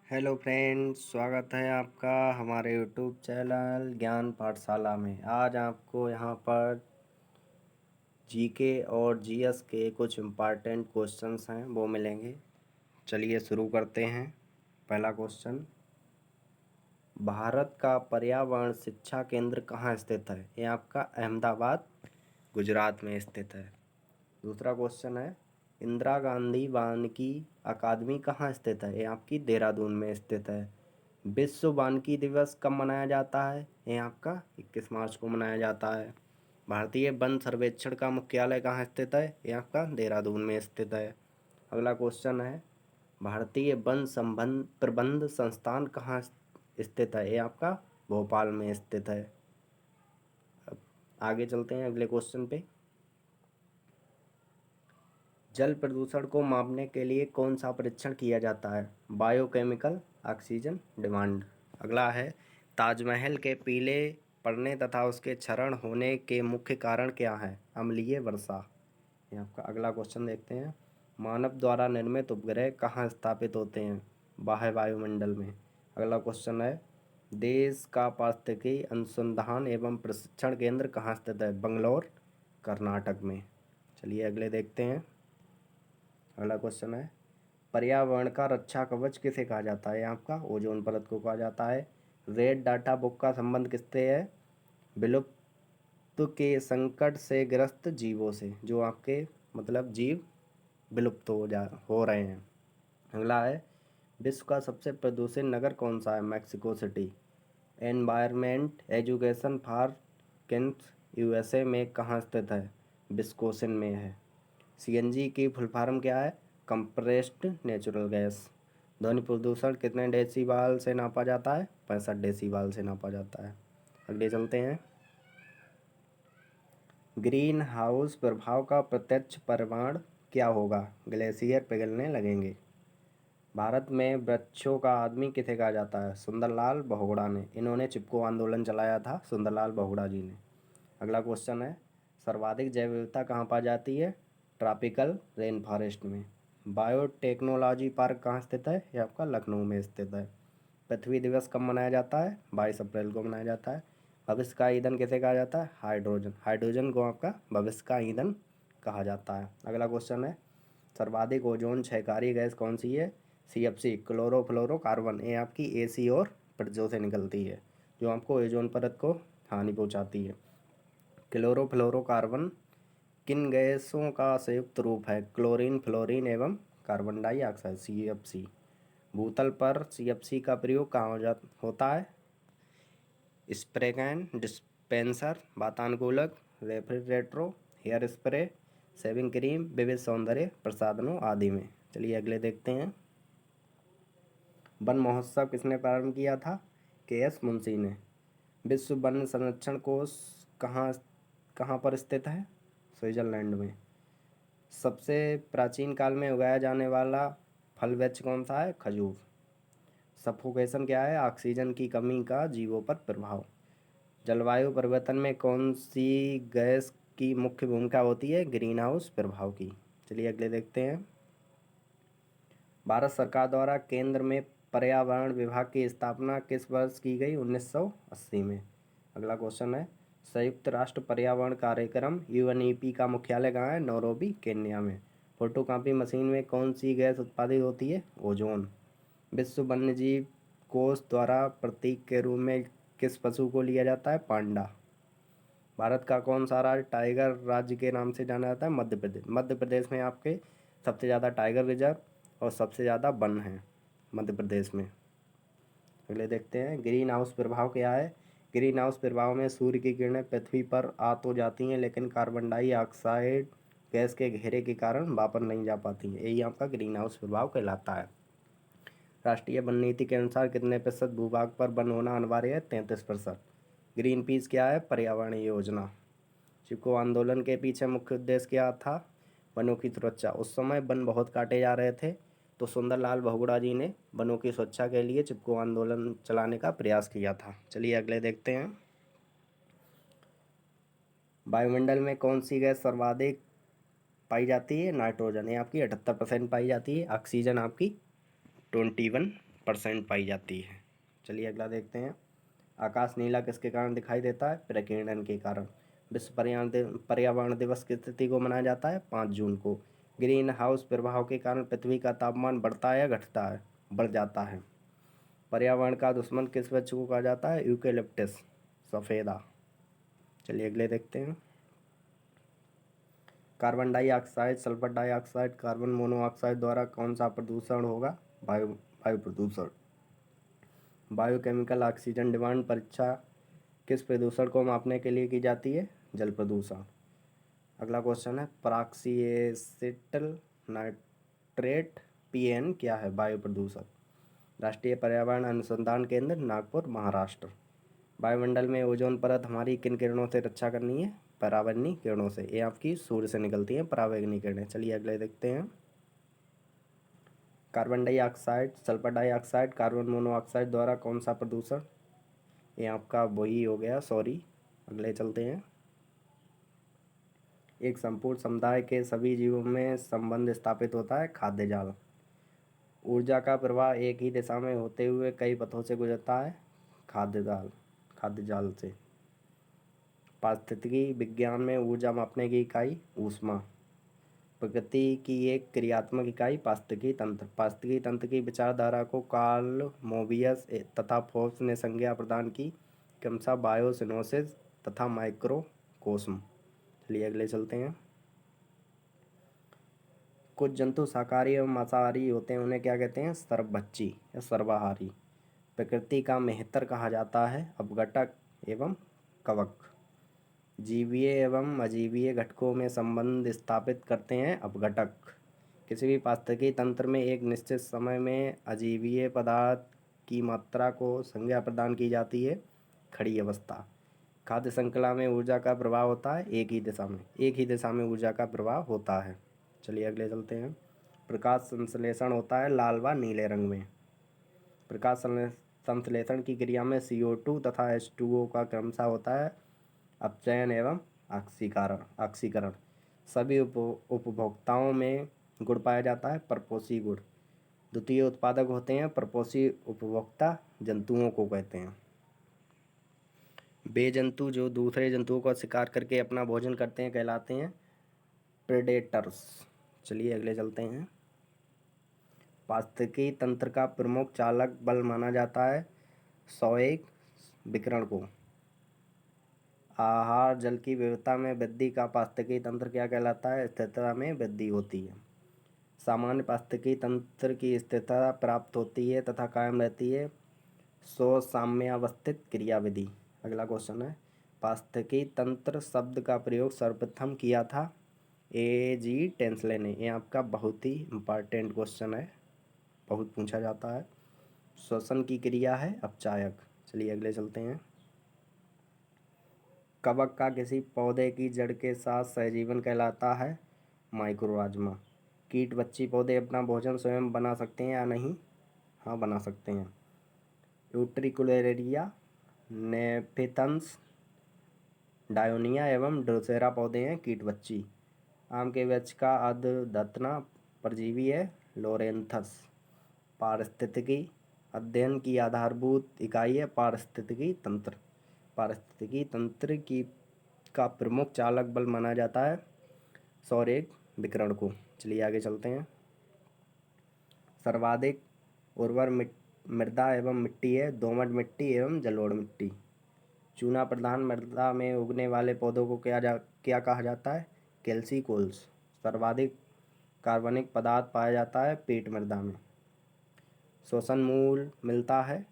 Hello friends, स्वागत है आपका हमारे यूट्यूब चैनल ज्ञान पाठशाला में। आज आपको यहाँ पर जीके और जीएस के कुछ इम्पॉर्टेंट क्वेश्चंस हैं वो मिलेंगे। चलिए शुरू करते हैं। पहला क्वेश्चन, भारत का पर्यावरण शिक्षा केंद्र कहाँ स्थित है? ये आपका अहमदाबाद गुजरात में स्थित है। दूसरा क्वेश्चन है, इंदिरा गांधी वानिकी अकादमी कहाँ स्थित है? ये आपकी देहरादून में स्थित है। विश्व वानिकी दिवस कब मनाया जाता है? ये आपका 21 मार्च को मनाया जाता है। भारतीय वन सर्वेक्षण का मुख्यालय कहाँ स्थित है? ये आपका देहरादून में स्थित है। अगला क्वेश्चन है, भारतीय वन संबंध प्रबंध संस्थान कहाँ स्थित है? ये आपका भोपाल में स्थित है। अब आगे चलते हैं अगले क्वेश्चन पे। जल प्रदूषण को मापने के लिए कौन सा परीक्षण किया जाता है? Biochemical oxygen demand. अगला है, ताजमहल के पीले पड़ने तथा उसके क्षरण होने के मुख्य कारण क्या है? अम्लीय वर्षा। ये आपका अगला क्वेश्चन देखते हैं। मानव द्वारा निर्मित उपग्रह कहाँ स्थापित होते हैं? बाह्य वायुमंडल में। अगला क्वेश्चन है, देश का पारिस्थितिकी अनुसंधान एवं प्रशिक्षण केंद्र कहाँ स्थित है? बंगलौर कर्नाटक में। चलिए अगले देखते हैं। अगला क्वेश्चन है, पर्यावरण का रक्षा कवच किसे कहा जाता है? आपका ओजोन परत को कहा जाता है। रेड डाटा बुक का संबंध किससे है? विलुप्त के संकट से ग्रस्त जीवों से, जो आपके मतलब जीव विलुप्त हो रहे हैं। अगला है, विश्व का सबसे प्रदूषित नगर कौन सा है? Mexico city. Environment education for kids USA में कहाँ स्थित है? विस्कोसिन में है। सीएनजी की फुल फॉर्म क्या है? Compressed natural gas. ध्वनि प्रदूषण कितने डेसीबल से नापा जाता है? 65 डेसीबल से नापा जाता है। अगले चलते हैं। ग्रीन हाउस प्रभाव का प्रत्यक्ष परिणाम क्या होगा? ग्लेशियर पिघलने लगेंगे। भारत में वृक्षों का आदमी किसे कहा जाता है? सुंदरलाल बहुगुणा ने। इन्होंने चिपको आंदोलन चलाया था, सुंदरलाल बहुगुणा जी ने। अगला क्वेश्चन है, सर्वाधिक जैव विविधता कहाँ पाई जाती है? ट्रॉपिकल रेन फॉरेस्ट में। बायोटेक्नोलॉजी पार्क कहाँ स्थित है? ये आपका लखनऊ में स्थित है। पृथ्वी दिवस कब मनाया जाता है? 22 अप्रैल को मनाया जाता है। भविष्य का ईंधन किसे कहा जाता है? हाइड्रोजन। हाइड्रोजन को आपका भविष्य का ईंधन कहा जाता है। अगला क्वेश्चन है, सर्वाधिक ओजोन क्षयकारी गैस कौन सी है? CFC chlorofluorocarbon. ये आपकी एसी और प्रज्वल से निकलती है, जो आपको ओजोन परत को हानि पहुंचाती है। क्लोरोफ्लोरोकार्बन किन गैसों का संयुक्त रूप है? क्लोरीन, फ्लोरीन एवं कार्बन डाइऑक्साइड, सीएफसी। भूतल पर सीएफसी का प्रयोग कहाँ होता है? स्प्रे कैन, डिस्पेंसर, वातानुकूलक, रेफ्रिजरेटरों, हेयर स्प्रे, शेविंग क्रीम, विविध सौंदर्य प्रसाधनों आदि में। चलिए अगले देखते हैं। वन महोत्सव किसने प्रारंभ किया था? के.एस. मुंशी ने। विश्व वन संरक्षण कोष कहाँ कहाँ पर स्थित है? स्विट्जरलैंड में। सबसे प्राचीन काल में उगाया जाने वाला फल वृक्ष कौन सा है? खजूर। सफोकेशन क्या है? ऑक्सीजन की कमी का जीवों पर प्रभाव। जलवायु परिवर्तन में कौन सी गैस की मुख्य भूमिका होती है? ग्रीन हाउस प्रभाव की। चलिए अगले देखते हैं। भारत सरकार द्वारा केंद्र में पर्यावरण विभाग की स्थापना किस वर्ष की गई? 1980 में। अगला क्वेश्चन है, संयुक्त राष्ट्र पर्यावरण कार्यक्रम यूएनईपी का मुख्यालय कहाँ है? नैरोबी केन्या में। फोटोकॉपी मशीन में कौन सी गैस उत्पादित होती है? ओजोन। विश्व वन्यजीव कोष द्वारा प्रतीक के रूप में किस पशु को लिया जाता है? पांडा। भारत का कौन सा राज्य टाइगर राज्य के नाम से जाना जाता है? मध्य प्रदेश। मध्य प्रदेश में आपके सबसे ज़्यादा टाइगर रिजर्व और सबसे ज़्यादा वन है मध्य प्रदेश में। अगले देखते हैं, ग्रीन हाउस प्रभाव क्या है? ग्रीन हाउस प्रभाव में सूर्य की किरणें पृथ्वी पर आ तो जाती हैं, लेकिन कार्बन डाइऑक्साइड गैस के घेरे के कारण वापस नहीं जा पाती हैं। यही आपका ग्रीन हाउस प्रभाव कहलाता है। राष्ट्रीय वन नीति के अनुसार कितने प्रतिशत भूभाग पर वन होना अनिवार्य है? 33%। ग्रीन पीस क्या है? पर्यावरणीय योजना। चिपको आंदोलन के पीछे मुख्य उद्देश्य क्या था? वनों की सुरक्षा। उस समय वन बहुत काटे जा रहे थे, तो सुंदरलाल बहुगुणा जी ने वनों की सुरक्षा के लिए चिपको आंदोलन चलाने का प्रयास किया था। चलिए अगले देखते हैं। वायुमंडल में कौन सी गैस सर्वाधिक पाई जाती है? नाइट्रोजन। ये आपकी 78% पाई जाती है। ऑक्सीजन आपकी 21 10% पाई जाती है। चलिए अगला देखते हैं। आकाश नीला किसके कारण दिखाई देता है? प्रकीर्णन के कारण। विश्व पर्यावरण दिवस की तिथि को मनाया जाता है 5 जून को। ग्रीन हाउस प्रभाव के कारण पृथ्वी का तापमान बढ़ता है या घटता है? बढ़ जाता है। पर्यावरण का दुश्मन किस वृक्ष को कहा जाता है? यूकेलिप्टस सफ़ेदा। चलिए अगले देखते हैं। Carbon dioxide, sulphur dioxide, carbon monoxide द्वारा कौन सा प्रदूषण होगा? वायु प्रदूषण। बायोकेमिकल ऑक्सीजन डिमांड परीक्षा किस प्रदूषण को मापने के लिए की जाती है? जल प्रदूषण। अगला क्वेश्चन है पराक्सीएसिटल नाइट्रेट पीएन क्या है? वायु प्रदूषण। राष्ट्रीय पर्यावरण अनुसंधान केंद्र नागपुर महाराष्ट्र। वायुमंडल में ओजोन परत हमारी किन किरणों से रक्षा करनी है? पराबैंगनी किरणों से। ये आपकी सूर्य से निकलती हैं पराबैंगनी किरणें। चलिए अगले देखते हैं। Carbon dioxide, sulphur dioxide, carbon monoxide द्वारा कौन सा प्रदूषण? ये आपका वही हो गया, सॉरी। अगले चलते हैं। एक संपूर्ण समुदाय के सभी जीवों में संबंध स्थापित होता है खाद्य जाल। ऊर्जा का प्रवाह एक ही दिशा में होते हुए कई पथों से गुजरता है खाद्य जाल से। पारिस्थितिकी विज्ञान में ऊर्जा मापने की इकाई ऊष्मा। प्रकृति की एक क्रियात्मक इकाई पारिस्थितिकी तंत्र। पारिस्थितिकी तंत्र की विचारधारा को कार्ल मोबियस तथा फोर्ब्स ने संज्ञा प्रदान की क्रमशः बायोसिनोसिस तथा माइक्रोकोस्म। चलिए अगले चलते हैं। कुछ जंतु शाकाहारी एवं मांसाहारी होते हैं, उन्हें क्या कहते हैं? सर्वभक्षी या सर्वाहारी। प्रकृति का मेहतर कहा जाता है अपघटक एवं कवक। जीवीय एवं अजीवीय घटकों में संबंध स्थापित करते हैं अपघटक। किसी भी पारिस्थितिकी तंत्र में एक निश्चित समय में अजीवीय पदार्थ की मात्रा को संज्ञा प्रदान की जाती है खड़ी अवस्था। खाद्य श्रृंखला में ऊर्जा का प्रवाह होता है एक ही दिशा में ऊर्जा का प्रवाह होता है। चलिए अगले चलते हैं। प्रकाश संश्लेषण होता है लाल व नीले रंग में। प्रकाश संश्लेषण की क्रिया में CO2 तथा H2O का क्रमशः होता है अपचयन एवं ऑक्सीकरण। सभी उपभोक्ताओं में गुड़ पाया जाता है परपोषी गुड़। द्वितीय उत्पादक होते हैं परपोषी उपभोक्ता जंतुओं को कहते हैं। वे जंतु जो दूसरे जंतुओं का शिकार करके अपना भोजन करते हैं कहलाते हैं प्रेडेटर्स। चलिए अगले चलते हैं। पारिस्थितिकी तंत्र का प्रमुख चालक बल माना जाता है सौएक विकिरण को। आहार जल की विविधता में वृद्धि का पारिस्थितिकी तंत्र क्या कहलाता है? स्थिरता में वृद्धि होती है। सामान्य पारिस्थितिकी तंत्र की स्थिरता प्राप्त होती है तथा कायम रहती है साम्यावस्थित क्रियाविधि। अगला क्वेश्चन है पारिस्थितिकी तंत्र शब्द का प्रयोग सर्वप्रथम किया था A.G. टेंसले ने। ये आपका बहुत ही इम्पॉर्टेंट क्वेश्चन है, बहुत पूछा जाता है। श्वसन की क्रिया है अपचायक। चलिए अगले चलते हैं। कवक का किसी पौधे की जड़ के साथ सहजीवन कहलाता है माइक्रोराज्मा। कीट बच्ची पौधे अपना भोजन स्वयं बना सकते हैं या नहीं? हाँ, बना सकते हैं। यूट्रिकुलेरिया, नेफिथंस, डायोनिया एवं ड्रोसेरा पौधे हैं कीट बच्ची। आम के वृक्ष का अधधतना परजीवी है लोरेंथस। पारिस्थितिकी अध्ययन की आधारभूत इकाई है पारिस्थितिकी तंत्र। पारिस्थितिकी तंत्र की का प्रमुख चालक बल माना जाता है सौरेख विकिरण को। चलिए आगे चलते हैं। सर्वाधिक उर्वर मृदा एवं मिट्टी है दोमट मिट्टी एवं जलोढ़ मिट्टी। चूना प्रधान मृदा में उगने वाले पौधों को क्या कहा जाता है? कैल्सिकोल्स। सर्वाधिक कार्बनिक पदार्थ पाया जाता है पीट मृदा में। श्वसन मूल मिलता है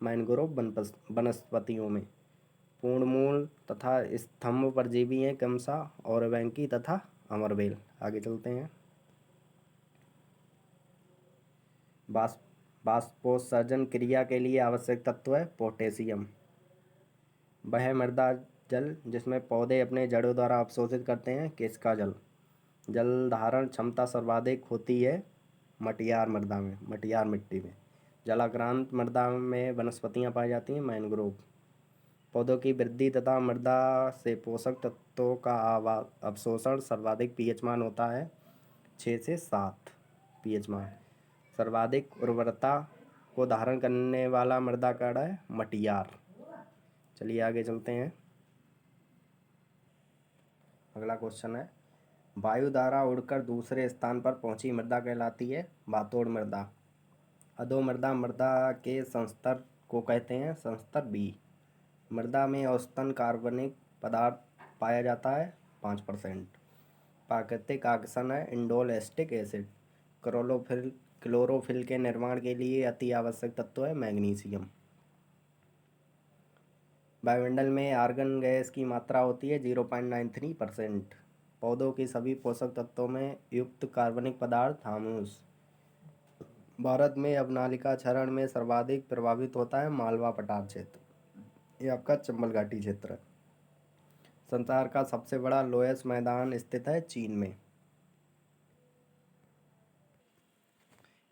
मैंग्रोव वनस्पतियों में। पूर्ण मूल तथा स्तंभ परजीवी हैं क्रमशः औरवैंकी तथा अमरबेल। आगे चलते हैं। बाष्पोत्सर्जन क्रिया के लिए आवश्यक तत्व है पोटेशियम। वह मृदा जल जिसमें पौधे अपने जड़ों द्वारा अवशोषित करते हैं किसका जल? जल धारण क्षमता सर्वाधिक होती है मटियार मिट्टी में। जलाक्रांत मृदा में वनस्पतियां पाई जाती हैं मैंग्रोव। पौधों की वृद्धि तथा मृदा से पोषक तत्वों का अवशोषण सर्वाधिक पीएच मान होता है 6 से 7 पीएच मान। सर्वाधिक उर्वरता को धारण करने वाला मृदा कण है मटियार। चलिए आगे चलते हैं। अगला क्वेश्चन है, वायु द्वारा उड़कर दूसरे स्थान पर पहुंची मृदा कहलाती है बातोड़ मृदा। अधो मृदा मृदा के संस्तर को कहते हैं संस्तर बी। मृदा में औसतन कार्बनिक पदार्थ पाया जाता है 5%। प्राकृतिक आकर्षण है इंडोल एसिटिक एसिड। क्लोरोफिल के निर्माण के लिए अति आवश्यक तत्व है मैग्नीशियम। वायुमंडल में आर्गन गैस की मात्रा होती है 0.93%। पौधों की सभी पोषक तत्वों में युक्त कार्बनिक पदार्थ हामुस। भारत में अवनालिका क्षरण में सर्वाधिक प्रभावित होता है मालवा पठार क्षेत्र, ये आपका चंबल घाटी क्षेत्र है। संसार का सबसे बड़ा लोएस मैदान स्थित है चीन में।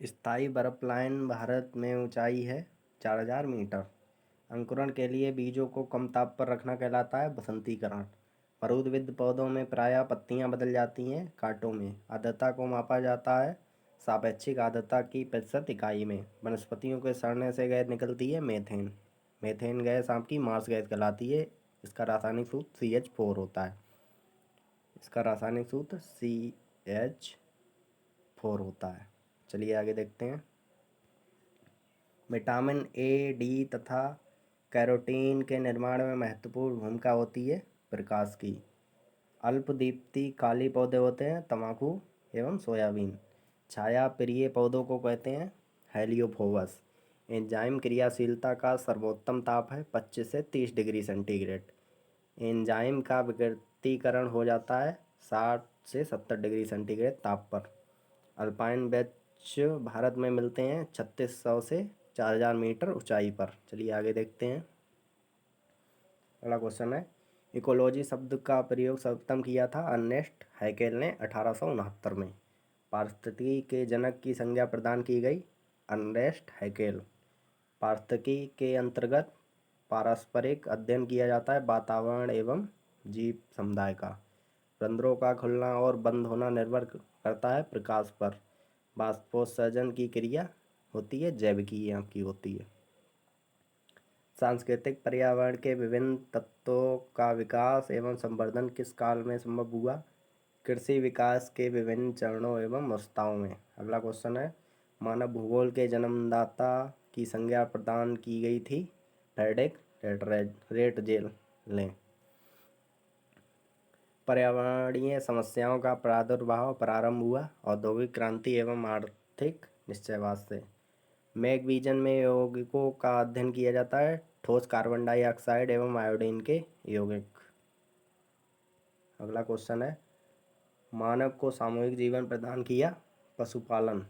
स्थायी बर्फ लाइन भारत में ऊंचाई है 4000 मीटर। अंकुरण के लिए बीजों को कम ताप पर रखना कहलाता है बसंतीकरण। मरुद्भिद पौधों में प्रायः पत्तियां बदल जाती हैं कांटों में। आर्द्रता को मापा जाता है सापेक्षिक आर्द्रता की प्रतिशत इकाई में। वनस्पतियों के सड़ने से गैस निकलती है मेथेन। मेथेन गैस आपकी मार्स गैस कहलाती है। इसका रासायनिक सूत्र CH4 होता है। इसका रासायनिक सूत्र CH4 होता है। चलिए आगे देखते हैं। विटामिन A, D तथा कैरोटीन के निर्माण में महत्वपूर्ण भूमिका होती है प्रकाश की। अल्पदीप्ति काली पौधे होते हैं तंबाकू एवं सोयाबीन। छाया प्रिय पौधों को कहते हैं हेलियोफोबस। एंजाइम क्रियाशीलता का सर्वोत्तम ताप है 25 से 30 डिग्री सेंटीग्रेड। एंजाइम का विकृतीकरण हो जाता है 60 से 70 डिग्री सेंटीग्रेड ताप पर। अल्पाइन वृक्ष भारत में मिलते हैं 3600 से 4000 मीटर ऊंचाई पर। चलिए आगे देखते हैं। अगला क्वेश्चन है, इकोलॉजी शब्द का प्रयोग सर्वप्रथम किया था अर्नेस्ट हैकेल ने 1869 में। पारिस्थितिकी के जनक की संज्ञा प्रदान की गई अर्नेस्ट हैकेल। पारिस्थितिकी के अंतर्गत पारस्परिक अध्ययन किया जाता है वातावरण एवं जीव समुदाय का। रंध्रों का खुलना और बंद होना निर्भर करता है प्रकाश पर। बाष्पोत्सर्जन की क्रिया होती है जैविकी आपकी होती है। सांस्कृतिक पर्यावरण के विभिन्न तत्वों का विकास एवं संवर्धन किस काल में संभव हुआ? कृषि विकास के विभिन्न चरणों एवं अवस्थाओं में। अगला क्वेश्चन है, मानव भूगोल के जन्मदाता की संज्ञा प्रदान की गई थी फ्रेडरिक रेटजेल ने। पर्यावरणीय समस्याओं का प्रादुर्भाव प्रारंभ हुआ औद्योगिक क्रांति एवं आर्थिक निश्चयवाद से। मैगवीजन में यौगिकों का अध्ययन किया जाता है ठोस कार्बन डाइऑक्साइड एवं आयोडीन के यौगिक। अगला क्वेश्चन है, मानव को सामूहिक जीवन प्रदान किया पशुपालन।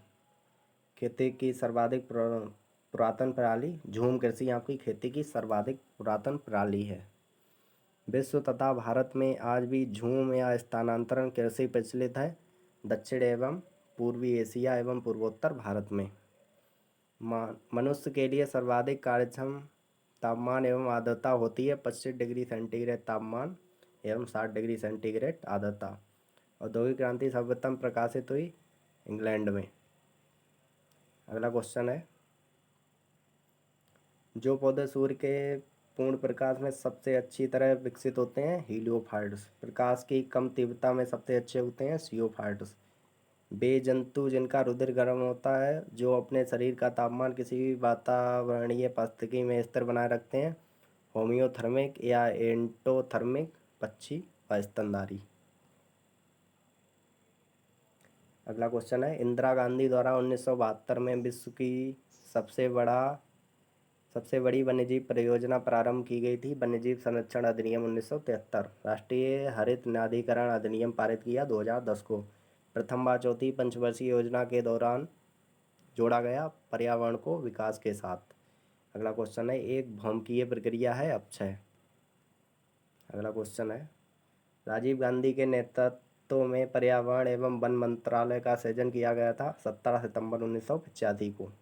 खेती की सर्वाधिक पुरातन प्रणाली झूम कृषि आपकी खेती की सर्वाधिक पुरातन प्रणाली है। विश्व तथा भारत में आज भी झूम या स्थानांतरण कृषि प्रचलित है दक्षिण एवं पूर्वी एशिया एवं पूर्वोत्तर भारत में। मनुष्य के लिए सर्वाधिक कार्यक्षम तापमान एवं आर्द्रता होती है 25 डिग्री सेंटीग्रेड तापमान एवं 60 डिग्री सेंटीग्रेड आर्द्रता। औद्योगिक क्रांति सर्वप्रथम प्रकाशित हुई इंग्लैंड में। अगला क्वेश्चन है, जो पौधे सूर्य के पूर्ण प्रकाश में सबसे अच्छी तरह विकसित होते हैं हीलियोफाइट्स। प्रकाश की कम तीव्रता में सबसे अच्छे होते हैं सियोफाइट्स। वे जंतु जिनका रुधिर गर्म होता है जो अपने शरीर का तापमान किसी भी वातावरणीय परिस्थिति में स्थिर बनाए रखते हैं होमियोथर्मिक या एंडोथर्मिक पक्षी व स्तनधारी। अगला क्वेश्चन है, इंदिरा गांधी द्वारा 1972 में विश्व की सबसे बड़ी वन्यजीव परियोजना प्रारंभ की गई थी वन्यजीव संरक्षण अधिनियम 1973। राष्ट्रीय हरित न्यायाधिकरण अधिनियम पारित किया 2010 को। प्रथम बार चौथी पंचवर्षीय योजना के दौरान जोड़ा गया पर्यावरण को विकास के साथ। अगला क्वेश्चन है, एक भौमिकीय प्रक्रिया है अपक्षय। अगला क्वेश्चन है, राजीव गांधी के नेतृत्व में पर्यावरण एवं वन मंत्रालय का सृजन किया गया था 17 सितंबर 1985 को।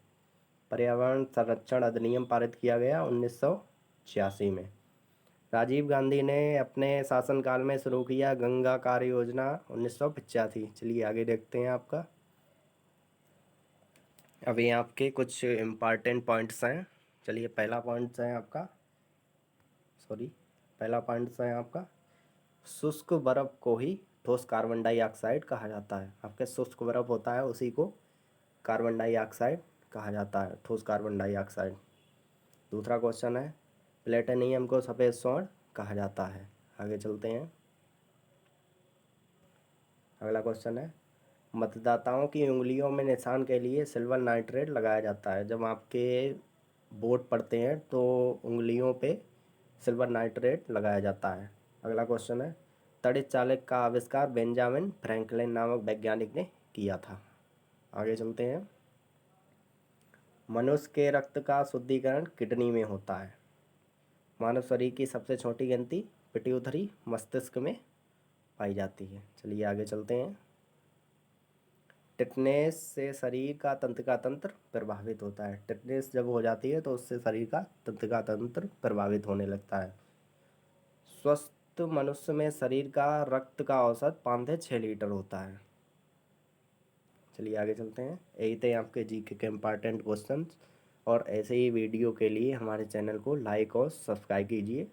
पर्यावरण संरक्षण अधिनियम पारित किया गया 1986 में। राजीव गांधी ने अपने शासनकाल में शुरू किया गंगा कार्य योजना 1985। चलिए आगे देखते हैं आपका। अभी आपके कुछ इम्पॉर्टेंट पॉइंट्स हैं। चलिए पहला पॉइंट्स है आपका, पहला पॉइंट्स है आपका, शुष्क बर्फ़ को ही ठोस कार्बन डाइऑक्साइड कहा जाता है। आपके शुष्क बर्फ़ होता है उसी को कार्बन डाइऑक्साइड कहा जाता है, ठोस कार्बन डाइऑक्साइड। दूसरा क्वेश्चन है, प्लेटिनियम को सफ़ेद स्वर्ण कहा जाता है। आगे चलते हैं। अगला क्वेश्चन है, मतदाताओं की उंगलियों में निशान के लिए सिल्वर नाइट्रेट लगाया जाता है। जब आपके वोट पड़ते हैं तो उंगलियों पे सिल्वर नाइट्रेट लगाया जाता है। अगला क्वेश्चन है, तड़ित चालक का आविष्कार बेंजामिन फ्रैंकलिन नामक वैज्ञानिक ने किया था। आगे चलते हैं। मनुष्य के रक्त का शुद्धिकरण किडनी में होता है। मानव शरीर की सबसे छोटी ग्रंथि पिट्यूटरी मस्तिष्क में पाई जाती है। चलिए आगे चलते हैं। टिटनेस से शरीर का तंत्रिका तंत्र प्रभावित होता है। टिटनेस जब हो जाती है तो उससे शरीर का तंत्रिका तंत्र प्रभावित होने लगता है। स्वस्थ मनुष्य में शरीर का रक्त का औसत 5 से 6 लीटर होता है। चलिए आगे चलते हैं। यही थे आपके जीके के इम्पॉर्टेंट क्वेश्चंस, और ऐसे ही वीडियो के लिए हमारे चैनल को लाइक और सब्सक्राइब कीजिए।